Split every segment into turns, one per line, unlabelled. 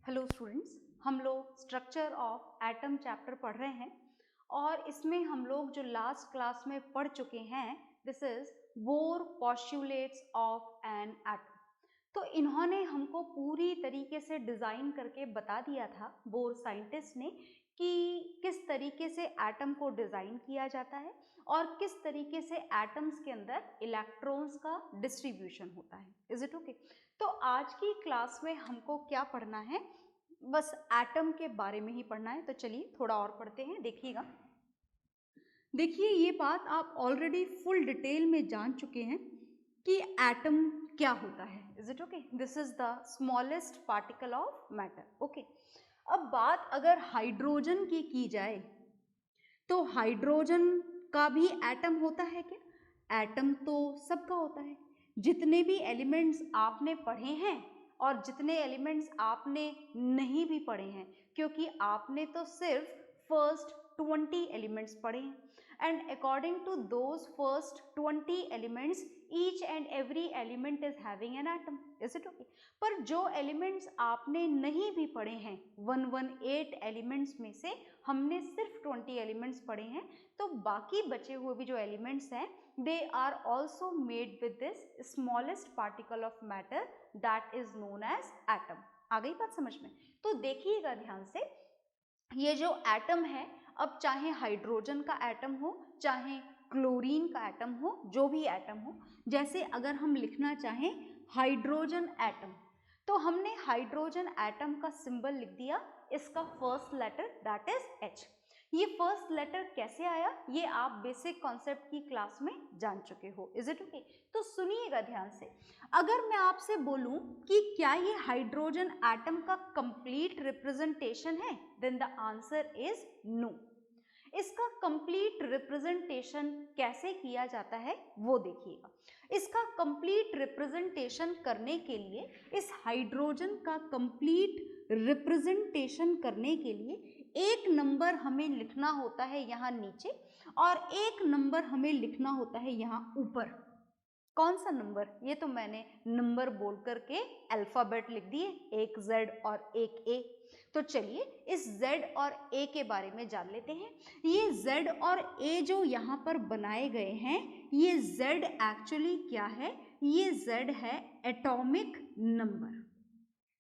Hello students, हम लोग structure of atom chapter पढ़ रहे हैं और इसमें हम लोग जो लास्ट क्लास में पढ़ चुके हैं this is bore postulates of an atom. तो इन्होंने हमको पूरी तरीके से डिज़ाइन करके बता दिया था बोर साइंटिस्ट ने कि किस तरीके से एटम को डिज़ाइन किया जाता है और किस तरीके से एटम्स के अंदर इलेक्ट्रॉन्स का डिस्ट्रीब्यूशन होता है। Is it okay? तो आज की क्लास में हमको क्या पढ़ना है, बस एटम के बारे में ही पढ़ना है। तो चलिए थोड़ा और पढ़ते हैं। देखिएगा, देखिए ये बात आप ऑलरेडी फुल डिटेल में जान चुके हैं कि एटम क्या होता है। Is it okay? This is the smallest particle of matter. Okay, अब बात अगर हाइड्रोजन की जाए तो हाइड्रोजन का भी एटम होता है क्या? एटम तो सबका होता है। जितने भी एलिमेंट्स आपने पढ़े हैं और जितने एलिमेंट्स आपने नहीं भी पढ़े हैं, क्योंकि आपने तो सिर्फ फर्स्ट 20 एलिमेंट्स पढ़े हैं and according to those first 20 elements each and every element is having an atom. Is it okay? पर जो एलिमेंट्स आपने नहीं भी पढ़े हैं 118 एलिमेंट्स में से हमने सिर्फ 20 एलिमेंट्स पढ़े हैं, तो बाकी बचे हुए भी जो एलिमेंट्स हैं they are also made with this smallest particle of matter that is known as atom। आ गई बात समझ में? तो देखिएगा ध्यान से, ये जो एटम है, अब चाहे हाइड्रोजन का एटम हो चाहे क्लोरीन का एटम हो, जो भी एटम हो, जैसे अगर हम लिखना चाहें हाइड्रोजन एटम तो हमने हाइड्रोजन एटम का सिंबल लिख दिया, इसका first letter that is H। ये फर्स्ट लेटर कैसे आया ये आप बेसिक कॉन्सेप्ट की क्लास में जान चुके हो। Is it okay? तो सुनिएगा ध्यान से, अगर मैं आपसे बोलूं कि क्या ये हाइड्रोजन एटम का कंप्लीट रिप्रेजेंटेशन है, then the answer is no. इसका कंप्लीट रिप्रेजेंटेशन कैसे किया जाता है वो देखिएगा। इसका कंप्लीट रिप्रेजेंटेशन करने के लिए, इस हाइड्रोजन का कंप्लीट रिप्रेजेंटेशन करने के लिए एक नंबर हमें लिखना होता है यहाँ नीचे और एक नंबर हमें लिखना होता है यहाँ ऊपर। कौन सा नंबर? ये तो मैंने नंबर बोल करके अल्फाबेट लिख दिए, एक Z और एक A। तो चलिए इस Z और A के बारे में जान लेते हैं। ये Z और A जो यहाँ पर बनाए गए हैं, ये Z एक्चुअली क्या है? ये Z है एटॉमिक नंबर।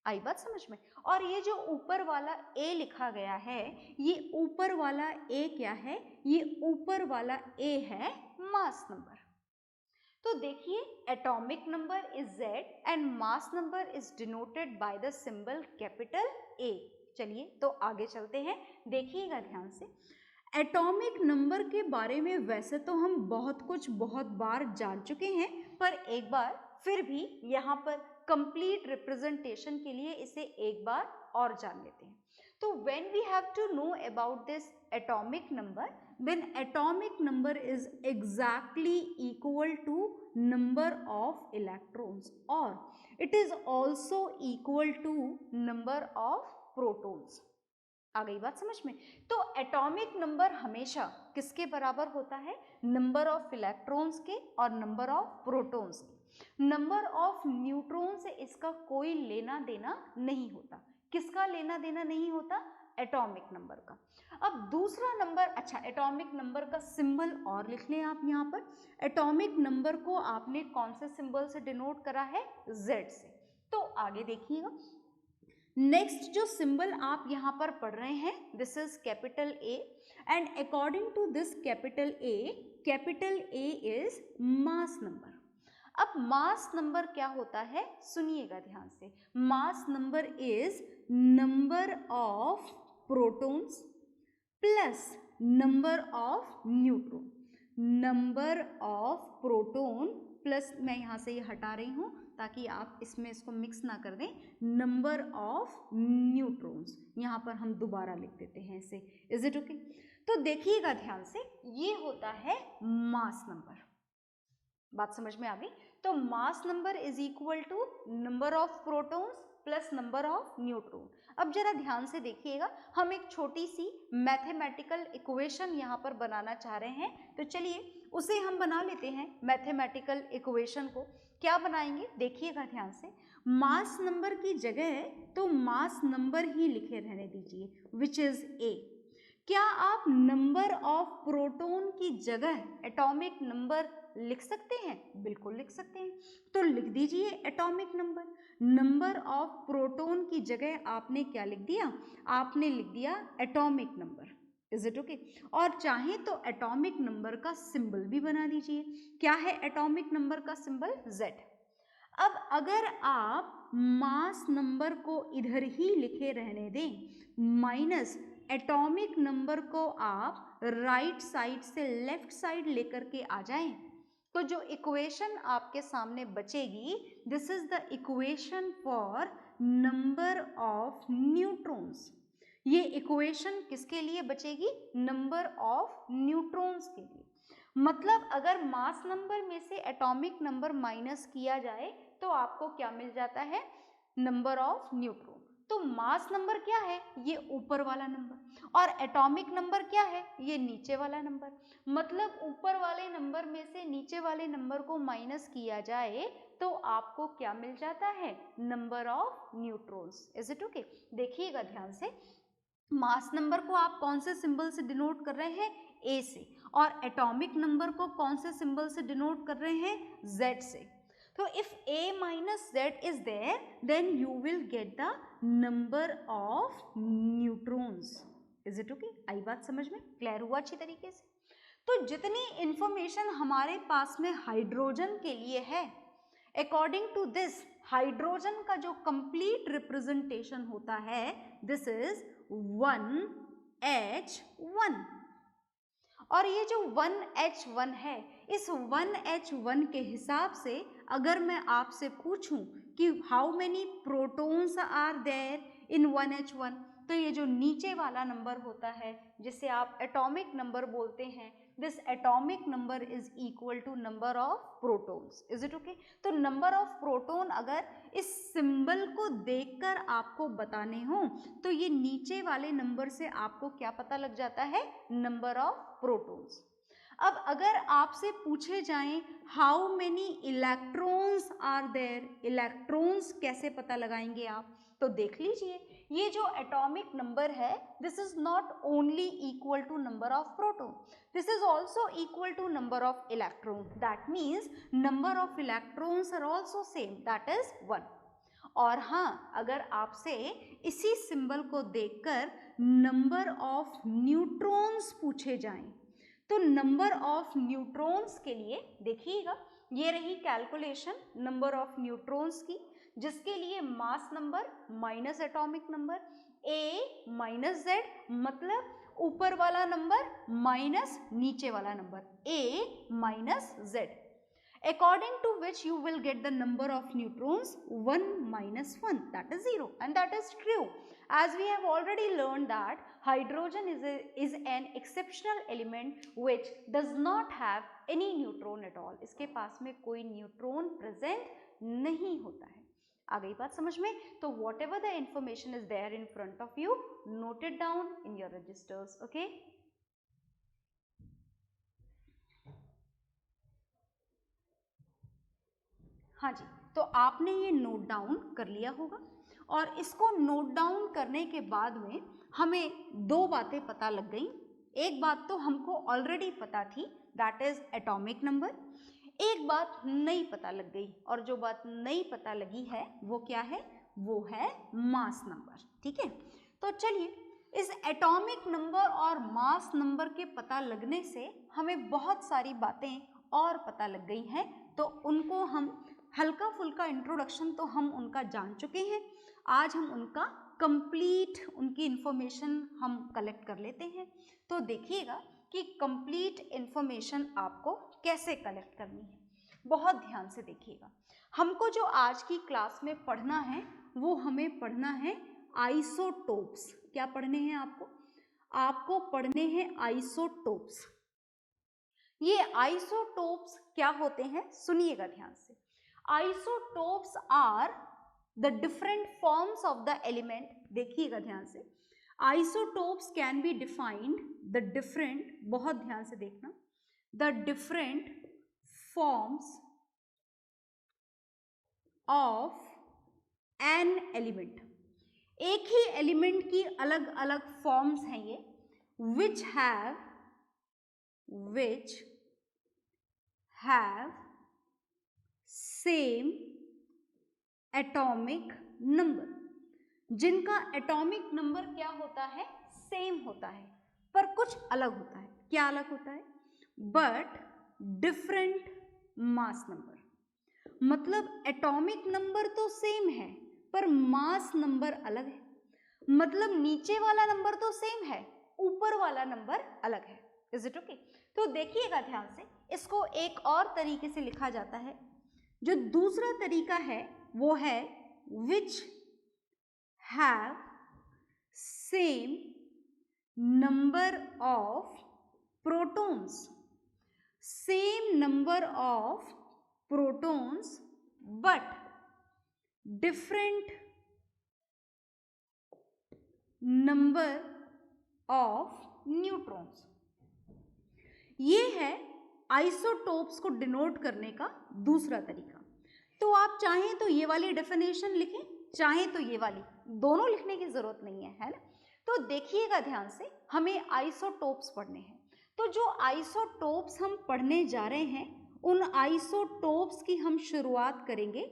आई बात समझ में? और ये जो ऊपर वाला A लिखा गया है, ये ऊपर वाला A क्या है? ये ऊपर वाला A है मास नंबर। तो देखिए, atomic number is Z and mass number is denoted by the symbol capital A। चलिए तो आगे चलते हैं, देखिएगा ध्यान से। एटॉमिक नंबर के बारे में वैसे तो हम बहुत कुछ बहुत बार जान चुके हैं, पर एक बार फिर भी यहाँ पर कंप्लीट रिप्रेजेंटेशन के लिए इसे एक बार और जान लेते हैं। तो when we have to know about this atomic number, then atomic number is exactly equal to number of electrons or it is also equal to number of protons। आ गई बात समझ में? तो एटॉमिक नंबर हमेशा किसके बराबर होता है? नंबर ऑफ इलेक्ट्रॉन्स के और नंबर ऑफ प्रोटॉन्स के। नंबर ऑफ न्यूट्रॉन से इसका कोई लेना देना नहीं होता। किसका लेना देना नहीं होता? एटॉमिक नंबर का। अब दूसरा नंबर, अच्छा एटॉमिक नंबर का सिंबल और लिख लें आप यहाँ पर। एटॉमिक नंबर को आपने कौन से सिंबल से डिनोट करा है? Z से। तो आगे देखिएगा, नेक्स्ट जो सिंबल आप यहाँ पर पढ़ रहे हैं this is capital A and according to this capital A is mass number. अब मास नंबर क्या होता है सुनिएगा ध्यान से। Mass number is number of protons plus number of neutron. Number of proton plus, मैं यहाँ से ये हटा रही हूँ ताकि आप इसमें इसको मिक्स ना कर दें, नंबर ऑफ न्यूट्रॉन्स। यहाँ पर हम दोबारा लिख देते हैं इसे। Is it okay? तो देखिएगा ध्यान से, ये होता है मास नंबर। बात समझ में आ गई? तो mass number is equal to number of protons plus number of neutron. अब जरा ध्यान से देखिएगा, हम एक छोटी सी मैथमेटिकल इक्वेशन यहाँ पर बनाना चाह रहे हैं। तो चलिए उसे हम बना लेते हैं मैथमेटिकल इक्वेशन को। क्या बनाएंगे देखिएगा ध्यान से, मास नंबर की जगह तो मास नंबर ही लिखे रहने दीजिए, विच इज ए। क्या आप नंबर ऑफ प्रोटॉन की जगह एटॉमिक नंबर लिख सकते हैं? बिल्कुल लिख सकते हैं। तो लिख दीजिए atomic number. Number of proton की जगह आपने क्या लिख दिया? आपने लिख दिया atomic number. Is it okay? और चाहे तो एटॉमिक नंबर का सिंबल भी बना दीजिए। क्या है एटॉमिक नंबर का सिंबल? Z। अब अगर आप मास नंबर को इधर ही लिखे रहने दें, माइनस एटॉमिक नंबर को आप राइट साइड से लेफ्ट साइड लेकर के आ जाएं, तो जो इक्वेशन आपके सामने बचेगी, this is the equation for number of neutrons. ये इक्वेशन किसके लिए बचेगी? नंबर ऑफ न्यूट्रॉन्स के लिए। मतलब अगर मास नंबर में से एटॉमिक नंबर माइनस किया जाए तो आपको क्या मिल जाता है? Number of neutron. तो मास नंबर क्या है? ये ऊपर वाला नंबर। और एटॉमिक नंबर क्या है? ये नीचे वाला नंबर। मतलब ऊपर वाले नंबर में से नीचे वाले नंबर को माइनस किया जाए तो आपको क्या मिल जाता है? Number of neutrons. Is it okay? देखिएगा ध्यान से, मास नंबर को आप कौन से सिंबल से डिनोट कर रहे हैं? ए से। और एटॉमिक नंबर को कौन से सिंबल से डिनोट कर रहे हैं? Z से। तो if A minus Z is there, then you will get the number of neutrons. Is it okay? आई बात समझ में? क्लियर हुआ अच्छी तरीके से? तो जितनी इंफॉर्मेशन हमारे पास में हाइड्रोजन के लिए है, अकॉर्डिंग टू दिस हाइड्रोजन का जो कंप्लीट रिप्रेजेंटेशन होता है, दिस इज 1H1। और ये जो 1H1 है, इस 1H1 के हिसाब से अगर मैं आपसे पूछूं कि how many protons are there in 1H1, तो ये जो नीचे वाला नंबर होता है जिसे आप एटॉमिक नंबर बोलते हैं, this atomic number is equal to number of protons. Is it okay? तो नंबर ऑफ प्रोटॉन अगर इस सिंबल को देखकर आपको बताने हो तो ये नीचे वाले नंबर से आपको क्या पता लग जाता है? Number of protons. अब अगर आपसे पूछे जाएं how many electrons are there, electrons कैसे पता लगाएंगे आप? तो देख लीजिए, ये जो एटॉमिक नंबर है, this is not only equal to number of proton, this is also equal to number of electron. That means number of electrons are also same, that is 1। और हाँ, अगर आपसे इसी सिंबल को देखकर नंबर ऑफ न्यूट्रॉन्स पूछे जाएं, तो नंबर ऑफ न्यूट्रॉन्स के लिए देखिएगा, ये रही कैलकुलेशन नंबर ऑफ न्यूट्रॉन्स की, जिसके लिए मास number minus atomic number, A minus Z, मतलब ऊपर वाला नंबर माइनस नीचे वाला number, A minus Z, according to which you will get the number of neutrons 1 minus 1, that is 0, and that is true, as we have already learned that hydrogen is an exceptional element which does not have any neutron at all. इसके पास में कोई neutron present नहीं होता है। आ गई बात समझ में? तो whatever the information is there in front of you, note it down in your registers. Okay, हाँ जी, तो आपने ये नोट डाउन कर लिया होगा। और इसको नोट डाउन करने के बाद में हमें दो बातें पता लग गई। एक बात तो हमको ऑलरेडी पता थी, दैट इज एटॉमिक नंबर। एक बात नई पता लग गई, और जो बात नई पता लगी है वो क्या है? वो है मास नंबर। ठीक है, तो चलिए, इस एटॉमिक नंबर और मास नंबर के पता लगने से हमें बहुत सारी बातें और पता लग गई हैं, तो उनको हम हल्का फुल्का इंट्रोडक्शन तो हम उनका जान चुके हैं। आज हम उनका कंप्लीट उनकी इंफॉर्मेशन हम कलेक्ट कर लेते हैं। तो देखिएगा कि कंप्लीट इंफॉर्मेशन आपको कैसे कलेक्ट करनी है, बहुत ध्यान से देखिएगा। हमको जो आज की क्लास में पढ़ना है वो हमें पढ़ना है आइसोटोप्स। क्या पढ़ने हैं आपको? आपको पढ़ने हैं आइसोटोप्स। ये आइसोटोप्स क्या होते हैं, सुनिएगा ध्यान से। Isotopes are the different forms of the element. देखिएगा ध्यान से, isotopes can be defined the different, बहुत ध्यान से देखना, the different forms of an element, एक ही एलिमेंट की अलग अलग फॉर्म्स हैं ये, which have same atomic number, जिनका एटॉमिक नंबर क्या होता है, सेम होता है, पर कुछ अलग होता है। क्या अलग होता है? बट डिफरेंट मास नंबर, मतलब एटॉमिक नंबर तो सेम है पर मास नंबर अलग है, मतलब नीचे वाला नंबर तो सेम है, ऊपर वाला नंबर अलग है। Is it okay? तो देखिएगा ध्यान से, इसको एक और तरीके से लिखा जाता है। जो दूसरा तरीका है वो है which have same number of protons, same number of protons but different number of neutrons. ये है आइसोटोप्स को डिनोट करने का दूसरा तरीका। तो आप चाहें तो ये वाली डेफिनेशन लिखें, चाहें तो ये वाली, दोनों लिखने की जरूरत नहीं है ना। तो देखिएगा ध्यान से, हमें आइसोटोप्स पढ़ने हैं। तो जो आइसोटोप्स हम पढ़ने जा रहे हैं, उन आइसोटोप्स की हम शुरुआत करेंगे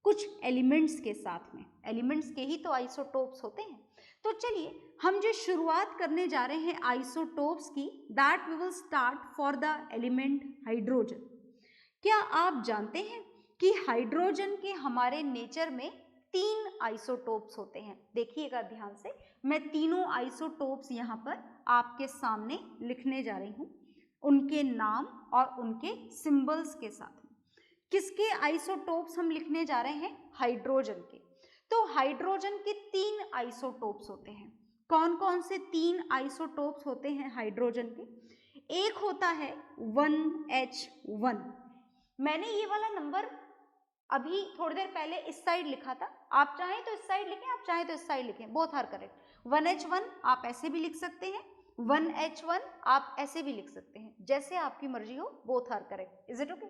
कुछ एलिमेंट्स के साथ में। एलिमेंट्स के ही तो आइसोटोप्स होते हैं। तो चलिए हम जो शुरुआत करने जा रहे हैं आइसोटोप्स की, that we will start for the element hydrogen. क्या आप जानते हैं कि हाइड्रोजन के हमारे नेचर में 3 आइसोटोप्स होते हैं? देखिएगा ध्यान से, मैं तीनों आइसोटोप्स यहाँ पर आपके सामने लिखने जा रही हूँ, उनके नाम और उनके सिंबल्स के साथ। किसके आइसोटोप्स हम लिखने जा रहे हैं? हाइड्रोजन के। तो हाइड्रोजन के 3 आइसोटोप्स होते हैं। कौन कौन से 3 आइसोटोप्स होते हैं हाइड्रोजन के? एक होता है 1H1। मैंने ये वाला नंबर अभी थोड़ी देर पहले इस साइड लिखा था, आप चाहें तो इस साइड लिखें, आप चाहें तो इस साइड लिखें, बोथ आर करेक्ट। 1H1 आप ऐसे भी लिख सकते हैं, 1H1 आप ऐसे भी लिख सकते हैं, जैसे आपकी मर्जी हो, both are correct. Is it okay?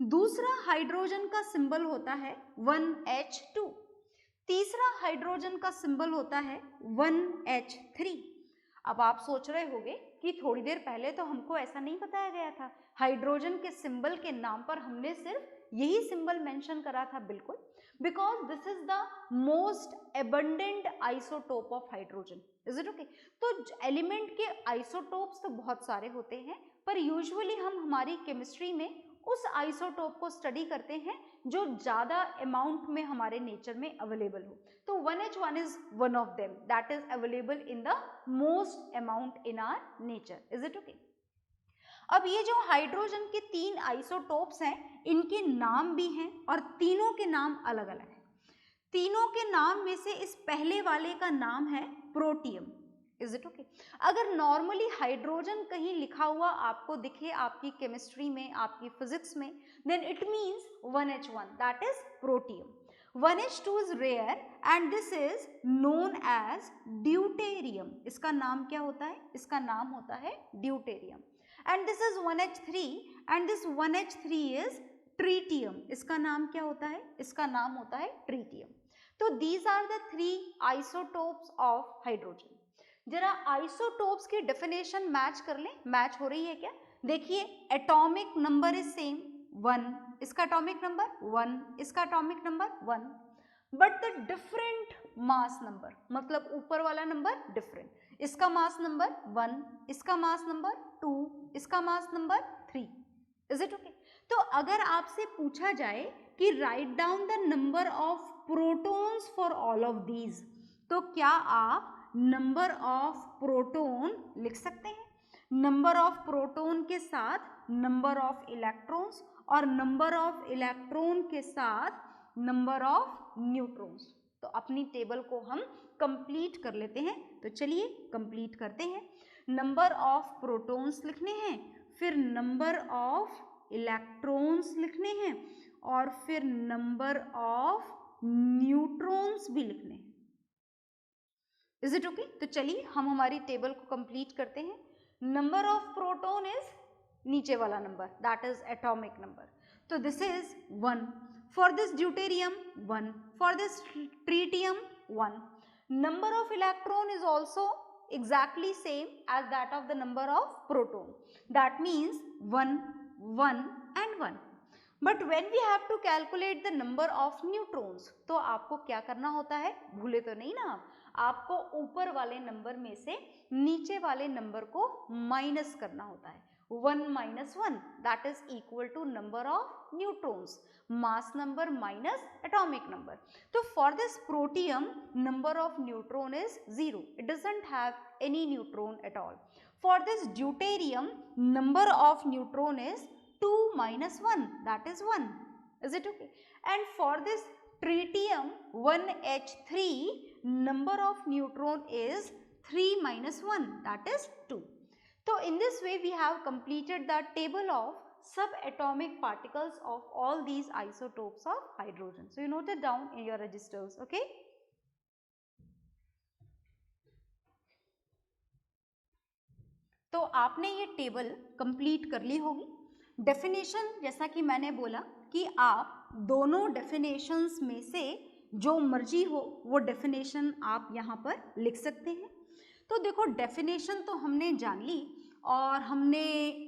दूसरा हाइड्रोजन का सिंबल होता है 1H2। तीसरा हाइड्रोजन का सिंबल होता है 1H3। अब आप सोच रहे होंगे कि थोड़ी देर पहले तो हमको ऐसा नहीं बताया गया था, हाइड्रोजन के सिंबल के नाम पर हमने सिर्फ यही सिंबल मेंशन करा था। बिल्कुल, because this is the most abundant isotope of hydrogen. Is it okay? तो एलिमेंट के आइसोटोप्स तो बहुत सारे होते हैं, पर यूजुअली हम हमारी केमिस्ट्री में उस आइसोटोप को स्टडी करते हैं जो ज्यादा अमाउंट में हमारे नेचर में अवेलेबल हो। तो 1H1 is one of them that is available in the most amount in our nature. Is it okay? अब ये जो हाइड्रोजन के 3 आइसोटोप्स हैं, इनके नाम भी हैं और तीनों के नाम अलग अलग हैं। तीनों के नाम में से इस पहले वाले का नाम है प्रोटियम। Is it okay? अगर नॉर्मली हाइड्रोजन कहीं लिखा हुआ आपको दिखे आपकी केमिस्ट्री में, आपकी फिजिक्स में, then it means 1H1 that is protium. 1H2 is rare and this is known as deuterium। इसका नाम क्या होता है? इसका नाम होता है deuterium. And this is 1H3 and this 1H3 is tritium. इसका नाम क्या होता है? इसका नाम होता है ट्रीटियम। तो these are the 3 isotopes of hydrogen। जरा आइसोटोप्स की डेफिनेशन मैच कर लें, मैच हो रही है क्या? देखिए, एटॉमिक नंबर इज सेम 1, इसका एटॉमिक नंबर 1, इसका atomic number 1, but the different mass number, मतलब ऊपर वाला नंबर डिफरेंट। इसका मास नंबर 1, इसका मास नंबर 2, इसका mass number 3। Is it okay? तो अगर आपसे पूछा जाए कि write down the number of protons for all of these, तो क्या आप नंबर ऑफ प्रोटॉन लिख सकते हैं? नंबर ऑफ प्रोटॉन के साथ नंबर ऑफ इलेक्ट्रॉन्स और नंबर ऑफ इलेक्ट्रॉन के साथ नंबर ऑफ न्यूट्रॉन्स। तो अपनी टेबल को हम कंप्लीट कर लेते हैं। तो चलिए कंप्लीट करते हैं। नंबर ऑफ प्रोटॉन्स लिखने हैं, फिर नंबर ऑफ इलेक्ट्रॉन्स लिखने हैं और फिर नंबर ऑफ न्यूट्रॉन्स भी लिखने हैं। Is it okay? तो चलिए हम हमारी टेबल को कंप्लीट करते हैं। नंबर ऑफ प्रोटॉन इज नीचे वाला number, that is atomic number. तो this is 1. For this deuterium 1, for this tritium 1. Number of electron is also exactly same as that of the number of proton. That means 1, 1 and 1. But when we have to calculate the number of neutrons, तो आपको क्या करना होता है, भूले तो नहीं ना आपको ऊपर वाले नंबर में से नीचे वाले नंबर को माइनस करना होता है. 1 minus 1 that is equal to number of neutrons, mass number minus atomic number. So for this protium, number of neutron is 0. It doesn't have any neutron at all. For this deuterium, number of neutron is 2 minus 1, that is 1. Is it okay? And for this tritium 1H3, number of neutron is 3 minus 1, that is 2. So in this way we have completed the table of subatomic particles of all these isotopes of hydrogen. So you note it down in your registers, okay? तो आपने ये table complete कर ली होगी. Definition जैसा कि मैंने बोला कि आप दोनों डेफिनेशंस में से जो मर्जी हो वो डेफिनेशन आप यहाँ पर लिख सकते हैं. तो देखो डेफिनेशन तो हमने जान ली और हमने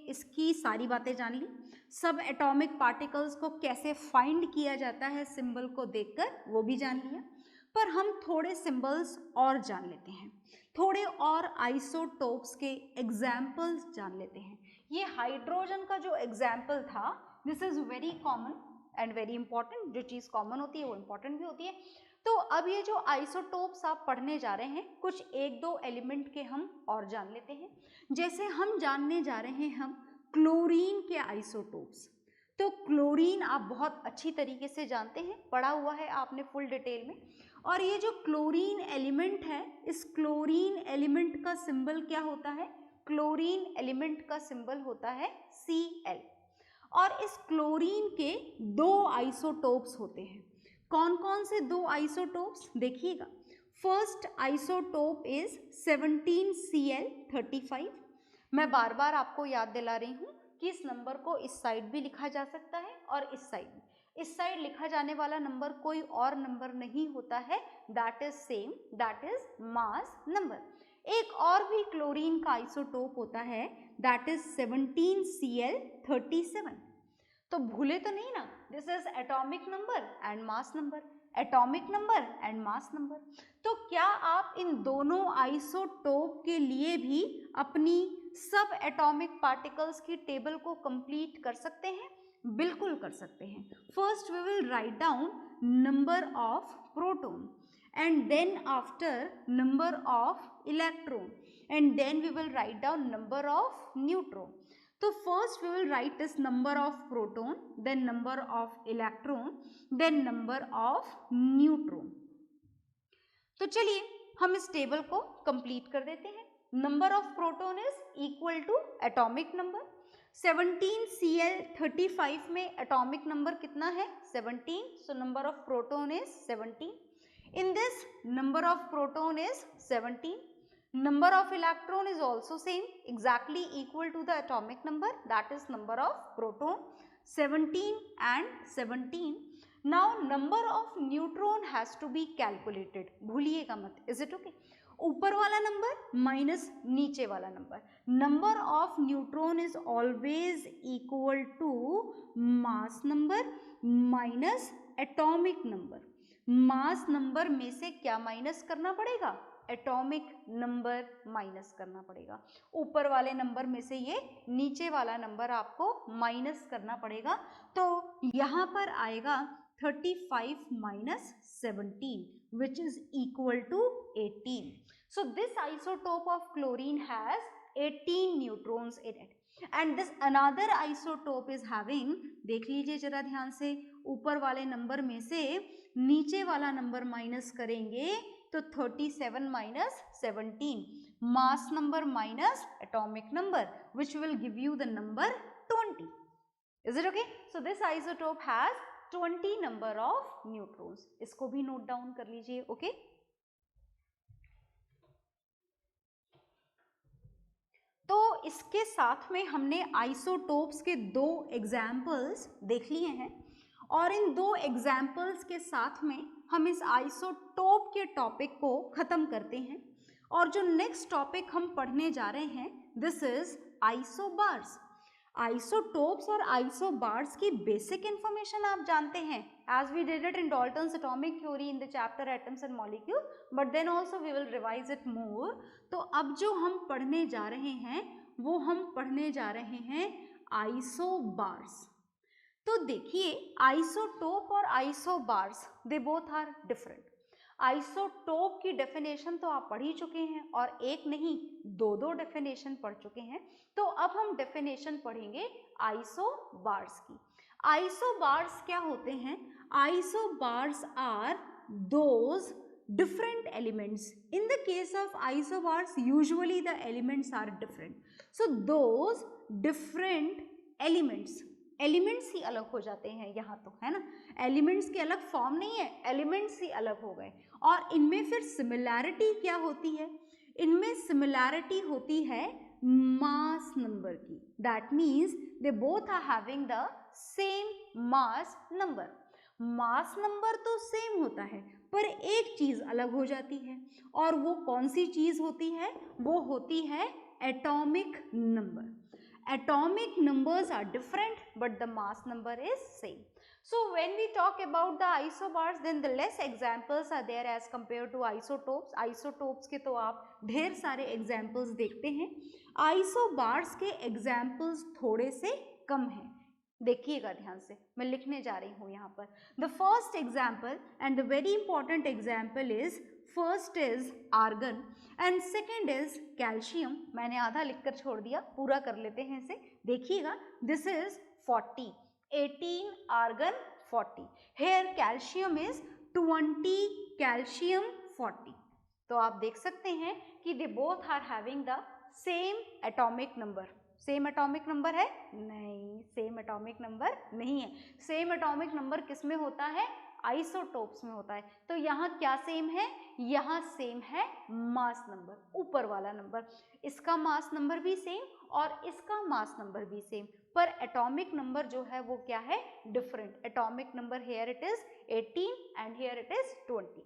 इसकी सारी बातें जान ली. सब एटॉमिक पार्टिकल्स को कैसे फाइंड किया जाता है सिंबल को देखकर वो भी जान लिया. पर हम थोड़े सिंबल्स और जान लेते हैं, थोड़े और आइसोटोप्स के एग्जाम्पल्स जान लेते हैं. ये हाइड्रोजन का जो एग्जाम्पल था, this is very common and very important. जो चीज़ कॉमन होती है वो इंपॉर्टेंट भी होती है. तो अब ये जो आइसोटोप्स आप पढ़ने जा रहे हैं, कुछ एक दो एलिमेंट के हम और जान लेते हैं. जैसे हम जानने जा रहे हैं हम क्लोरीन के आइसोटोप्स. तो क्लोरीन आप बहुत अच्छी तरीके से जानते हैं, पढ़ा हुआ है आपने फुल डिटेल में. और ये जो क्लोरीन एलिमेंट है, इस क्लोरीन एलिमेंट का सिंबल क्या होता है? क्लोरीन एलिमेंट का सिंबल होता है Cl. और इस क्लोरीन के दो आइसोटोप्स होते हैं. कौन कौन से दो आइसोटोप्स देखिएगा. First isotope is 17Cl35. मैं बार बार आपको याद दिला रही हूँ कि इस नंबर को इस साइड भी लिखा जा सकता है और इस साइड भी. इस साइड लिखा जाने वाला नंबर कोई और नंबर नहीं होता है, that is same, that is mass number. एक और भी क्लोरीन का आइसोटोप होता है, दैट इज 17Cl37. तो भूले तो नहीं ना, this is atomic number and mass number, atomic number and mass number. तो क्या आप इन दोनों आइसोटोप के लिए भी अपनी सब एटॉमिक पार्टिकल्स की टेबल को कंप्लीट कर सकते हैं? बिल्कुल कर सकते हैं. First we will write down number of proton and then after number of electron and then we will write down number of neutron. So first we will write this number of proton, then number of electron, then number of neutron. तो चलिए हम इस table को complete कर देते हैं. Number of proton is equal to atomic number. 17Cl35 में atomic number कितना है? 17. So number of proton is 17. In this, number of proton is 17. Number of electron is also same, exactly equal to the atomic number, that is number of proton, 17 and 17. Now number of neutron has to be calculated. भूलिएगा मत. Is it okay? ऊपर वाला number minus नीचे वाला नंबर. Number of neutron is always equal to mass number minus atomic number. Mass number में से क्या माइनस करना पड़ेगा? एटॉमिक नंबर माइनस करना पड़ेगा. ऊपर वाले नंबर में से ये नीचे वाला नंबर आपको माइनस करना पड़ेगा. तो यहाँ पर आएगा 35 minus 17 which is equal to 18. So this isotope of chlorine has 18 neutrons in it. And this another isotope is having, देख लीजिए जरा ध्यान से, ऊपर वाले नंबर में से नीचे वाला नंबर माइनस करेंगे तो 37 minus 17, mass number minus atomic number, which will give you the number 20. Is it okay? So this isotope has 20 number of neutrons. इसको भी नोट डाउन कर लीजिए. ओके तो इसके साथ में हमने आइसोटोप्स के 2 एग्जाम्पल्स देख लिए हैं और इन 2 एग्जाम्पल्स के साथ में हम इस आइसोटोप के टॉपिक को खत्म करते हैं और जो नेक्स्ट टॉपिक हम पढ़ने जा रहे हैं दिस इज आइसोबार्स। आइसोटोप्स और आइसोबार्स की बेसिक इंफॉर्मेशन आप जानते हैं as we did it in Dalton's atomic theory in the chapter atoms and molecules, but then also we will revise it more। तो अब जो हम पढ़ने जा रहे हैं वो हम पढ़ने जा रहे हैं आइसोबार्स। तो देखिए आइसोटोप और isobars they both are different. Isotope की डेफिनेशन तो आप पढ़ ही चुके हैं और एक नहीं 2 डेफिनेशन पढ़ चुके हैं। तो अब हम डेफिनेशन पढ़ेंगे आइसोबार्स की। आइसोबार्स क्या होते हैं? Isobars are those different elements. In the case of isobars, usually the elements are different. So those different elements ही अलग हो जाते हैं यहाँ तो, है ना? एलिमेंट्स की अलग फॉर्म नहीं है, एलिमेंट्स ही अलग हो गए। और इनमें फिर सिमिलैरिटी क्या होती है? इनमें सिमिलैरिटी होती है मास नंबर की। That means they both are having the same mass number. Mass number तो सेम होता है पर एक चीज अलग हो जाती है और वो कौन सी चीज होती है? वो होती है atomic number. Atomic numbers are different but the mass number is same. So when we talk about the isobars then the less examples are there as compared to isotopes. Isotopes के तो आप ढेर सारे examples देखते हैं, isobars के examples थोड़े से कम हैं। देखिएगा ध्यान से, मैं लिखने जा रही हूँ यहाँ पर। The first example and the very important example is first is argon and second is calcium। मैंने आधा लिखकर छोड़ दिया, पूरा कर लेते हैं इसे। देखिएगा this is 40, 18 argon 40, here calcium is 20 calcium 40। तो आप देख सकते हैं कि they both are having the same atomic number। Same atomic number है? नहीं, सेम एटॉमिक नंबर नहीं है। सेम एटॉमिक नंबर किस में होता है? आइसोटोप्स में होता है। तो यहाँ क्या सेम है? यहाँ सेम है मास नंबर, ऊपर वाला नंबर। इसका मास नंबर भी सेम और इसका मास नंबर भी सेम, पर एटॉमिक नंबर जो है वो क्या है? Different. Atomic number here it is 18 and here it is 20।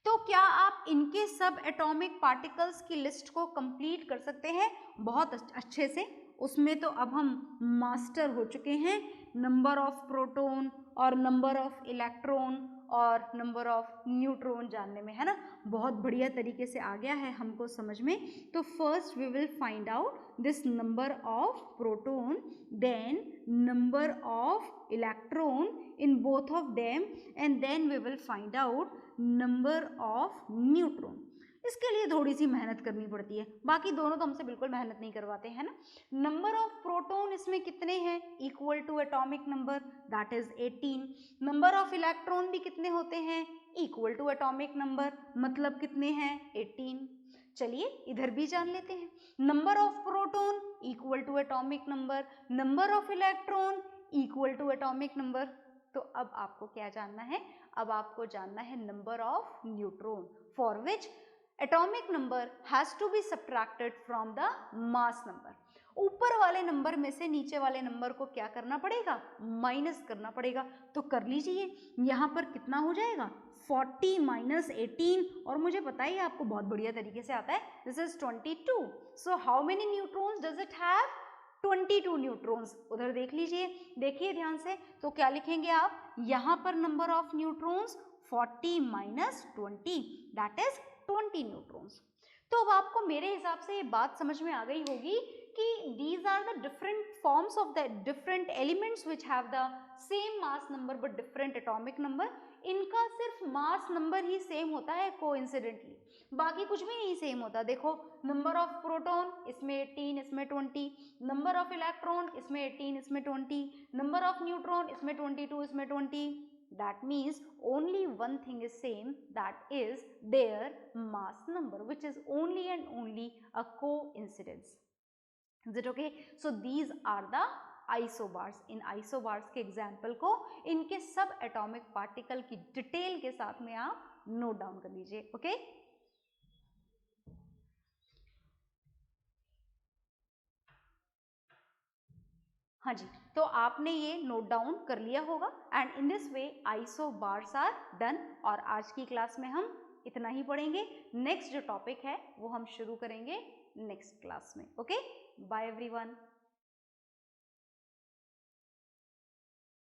तो क्या आप इनके सब एटॉमिक पार्टिकल्स की लिस्ट को कंप्लीट कर सकते हैं? बहुत अच्छे से। उसमें तो अब हम मास्टर हो चुके हैं। नंबर ऑफ प्रोटॉन और नंबर ऑफ इलेक्ट्रॉन और नंबर ऑफ न्यूट्रॉन जानने में, है ना? बहुत बढ़िया तरीके से आ गया है हमको समझ में। तो first we will find out this number of proton, then number of electron in both of them and then we will find out number of neutron। इसके लिए थोड़ी सी मेहनत करनी पड़ती है, बाकी दोनों तो हमसे बिल्कुल मेहनत नहीं करवाते हैं ना। नंबर ऑफ प्रोटॉन इसमें कितने हैं? Equal to atomic number, that is 18। Number of electron भी कितने होते हैं? इक्वल टू एटॉमिक नंबर, मतलब कितने हैं? 18। चलिए इधर भी जान लेते हैं। Number of proton equal to atomic number, number of electron equal to atomic number. तो अब आपको क्या जानना है? अब आपको जानना है number of neutron, for which atomic number has to be subtracted from the mass number. ऊपर वाले नंबर में से नीचे वाले नंबर को क्या करना पड़ेगा? माइनस करना पड़ेगा। तो कर लीजिए, यहाँ पर कितना हो जाएगा? 40 माइनस 18, और मुझे पता ही आपको बहुत बढ़िया तरीके से आता है, this is 22। So how many neutrons does it have? 22 neutrons. उधर देख लीजिए, देखिए ध्यान से। तो क्या लिखेंगे आप? यहाँ पर number of neutrons 40 minus 20, that is 20 neutrons. तो अब आपको मेरे हिसाब से ये बात समझ में आ गई होगी कि these are the different forms of the different elements which have the same mass number but different atomic number। इनका सिर्फ मास नंबर ही सेम होता है कोइंसिडेंटली, बाकी कुछ भी नहीं सेम होता। देखो, नंबर ऑफ प्रोटॉन इसमें 18, इसमें 20, नंबर ऑफ इलेक्ट्रॉन इसमें 18, इसमें 20, नंबर ऑफ न्यूट्रॉन इसमें 22, इसमें 20। That means only one thing is same, that is their mass number, which is only and only a coincidence। Is it okay? So these are the isobars। In isobars के example को इनके सब atomic particle की detail के साथ में आप note down कर लीजिए। ओके? हाँ जी, तो आपने ये नोट डाउन कर लिया होगा and in this way isobars are done. और आज की क्लास में हम इतना ही पढ़ेंगे। नेक्स्ट जो टॉपिक है वो हम शुरू करेंगे नेक्स्ट क्लास में। Okay, bye everyone.